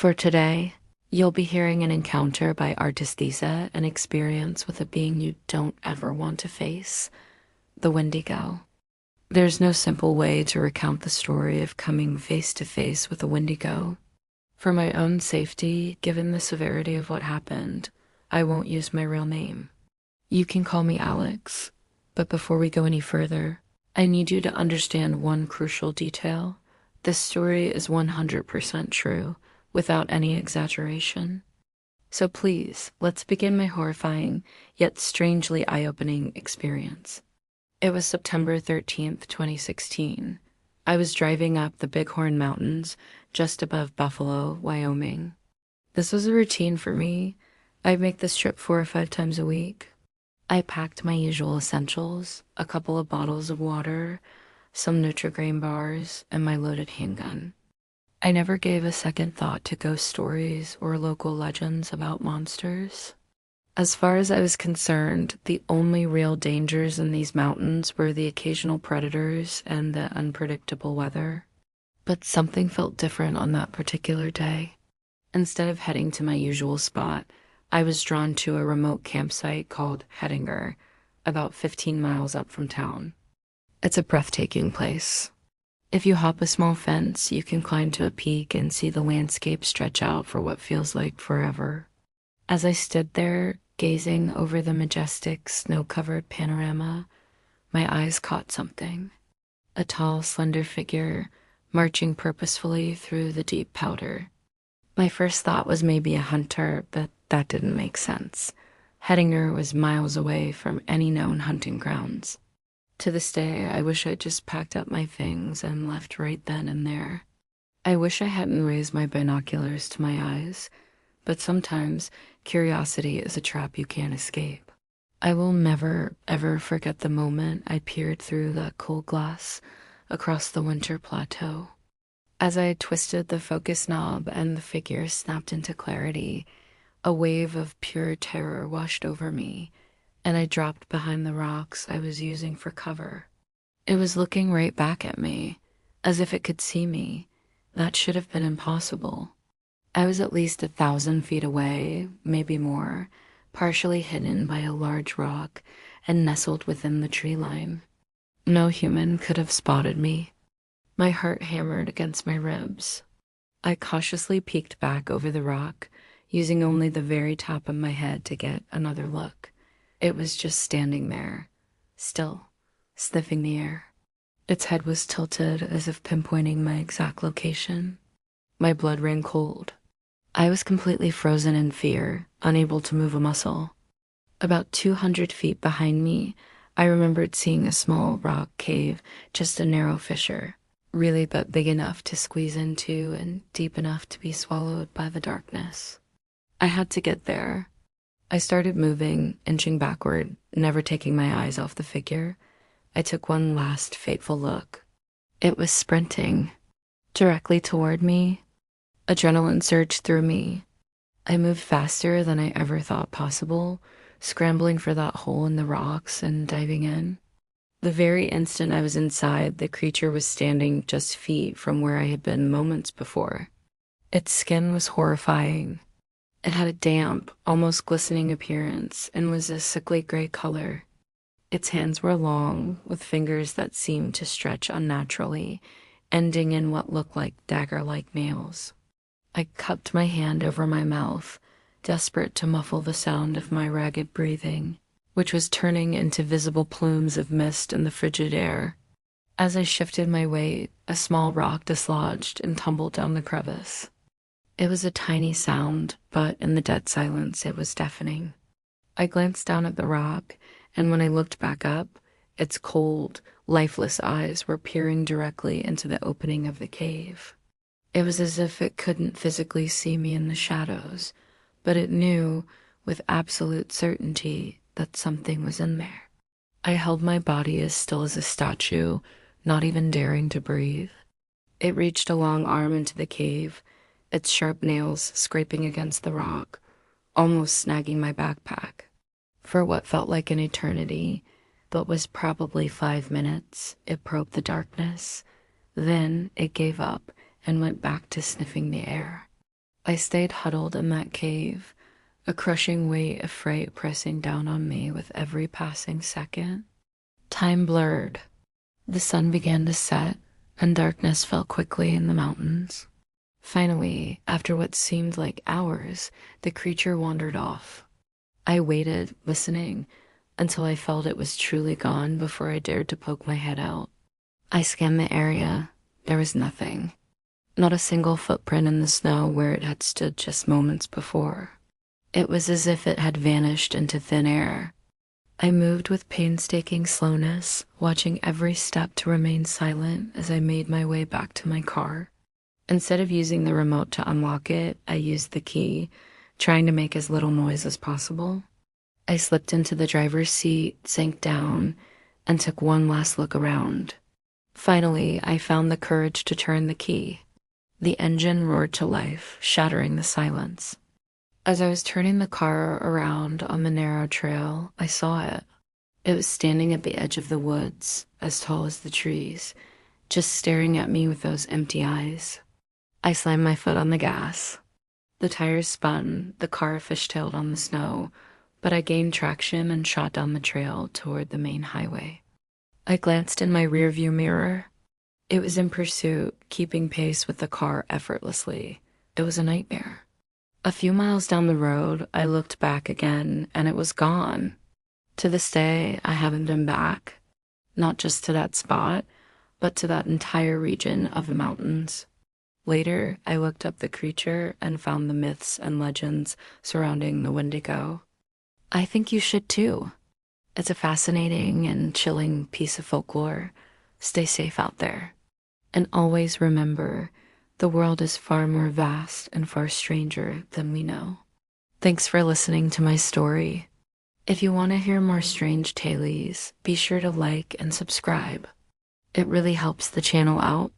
For today, you'll be hearing an encounter by Artesthesia, an experience with a being you don't ever want to face, the Wendigo. There's no simple way to recount the story of coming face to face with a Wendigo. For my own safety, given the severity of what happened, I won't use my real name. You can call me Alex, but before we go any further, I need you to understand one crucial detail. This story is 100% true, without any exaggeration. So please, let's begin my horrifying, yet strangely eye-opening experience. It was September 13th, 2016. I was driving up the Bighorn Mountains, just above Buffalo, Wyoming. This was a routine for me. I'd make this trip 4 or 5 times a week. I packed my usual essentials, a couple of bottles of water, some Nutri-Grain bars, and my loaded handgun. I never gave a second thought to ghost stories or local legends about monsters. As far as I was concerned, the only real dangers in these mountains were the occasional predators and the unpredictable weather. But something felt different on that particular day. Instead of heading to my usual spot, I was drawn to a remote campsite called Hettinger, about 15 miles up from town. It's a breathtaking place. If you hop a small fence, you can climb to a peak and see the landscape stretch out for what feels like forever. As I stood there, gazing over the majestic, snow-covered panorama, my eyes caught something. A tall, slender figure marching purposefully through the deep powder. My first thought was maybe a hunter, but that didn't make sense. Hettinger was miles away from any known hunting grounds. To this day, I wish I'd just packed up my things and left right then and there. I wish I hadn't raised my binoculars to my eyes, but sometimes curiosity is a trap you can't escape. I will never, ever forget the moment I peered through that cold glass across the winter plateau. As I twisted the focus knob and the figure snapped into clarity, a wave of pure terror washed over me, and I dropped behind the rocks I was using for cover. It was looking right back at me, as if it could see me. That should have been impossible. I was at least 1,000 feet away, maybe more, partially hidden by a large rock and nestled within the tree line. No human could have spotted me. My heart hammered against my ribs. I cautiously peeked back over the rock, using only the very top of my head to get another look. It was just standing there, still, sniffing the air. Its head was tilted as if pinpointing my exact location. My blood ran cold. I was completely frozen in fear, unable to move a muscle. About 200 feet behind me, I remembered seeing a small rock cave, just a narrow fissure, really but big enough to squeeze into and deep enough to be swallowed by the darkness. I had to get there. I started moving, inching backward, never taking my eyes off the figure. I took one last fateful look. It was sprinting directly toward me. Adrenaline surged through me. I moved faster than I ever thought possible, scrambling for that hole in the rocks and diving in. The very instant I was inside, the creature was standing just feet from where I had been moments before. Its skin was horrifying. It had a damp, almost glistening appearance and was a sickly gray color. Its hands were long, with fingers that seemed to stretch unnaturally, ending in what looked like dagger-like nails. I cupped my hand over my mouth, desperate to muffle the sound of my ragged breathing, which was turning into visible plumes of mist in the frigid air. As I shifted my weight, a small rock dislodged and tumbled down the crevice. It was a tiny sound, but in the dead silence, it was deafening. I glanced down at the rock, and when I looked back up, its cold, lifeless eyes were peering directly into the opening of the cave. It was as if it couldn't physically see me in the shadows, but it knew with absolute certainty that something was in there. I held my body as still as a statue, not even daring to breathe. It reached a long arm into the cave, its sharp nails scraping against the rock, almost snagging my backpack. For what felt like an eternity, but was probably 5 minutes, it probed the darkness. Then it gave up and went back to sniffing the air. I stayed huddled in that cave, a crushing weight of fright pressing down on me with every passing second. Time blurred. The sun began to set, and darkness fell quickly in the mountains. Finally, after what seemed like hours, the creature wandered off. I waited, listening, until I felt it was truly gone before I dared to poke my head out. I scanned the area. There was nothing. Not a single footprint in the snow where it had stood just moments before. It was as if it had vanished into thin air. I moved with painstaking slowness, watching every step to remain silent as I made my way back to my car. Instead of using the remote to unlock it, I used the key, trying to make as little noise as possible. I slipped into the driver's seat, sank down, and took one last look around. Finally, I found the courage to turn the key. The engine roared to life, shattering the silence. As I was turning the car around on the narrow trail, I saw it. It was standing at the edge of the woods, as tall as the trees, just staring at me with those empty eyes. I slammed my foot on the gas. The tires spun, the car fishtailed on the snow, but I gained traction and shot down the trail toward the main highway. I glanced in my rearview mirror. It was in pursuit, keeping pace with the car effortlessly. It was a nightmare. A few miles down the road, I looked back again, and it was gone. To this day, I haven't been back. Not just to that spot, but to that entire region of the mountains. Later, I looked up the creature and found the myths and legends surrounding the Wendigo. I think you should too. It's a fascinating and chilling piece of folklore. Stay safe out there. And always remember, the world is far more vast and far stranger than we know. Thanks for listening to my story. If you want to hear more strange tales, be sure to like and subscribe. It really helps the channel out.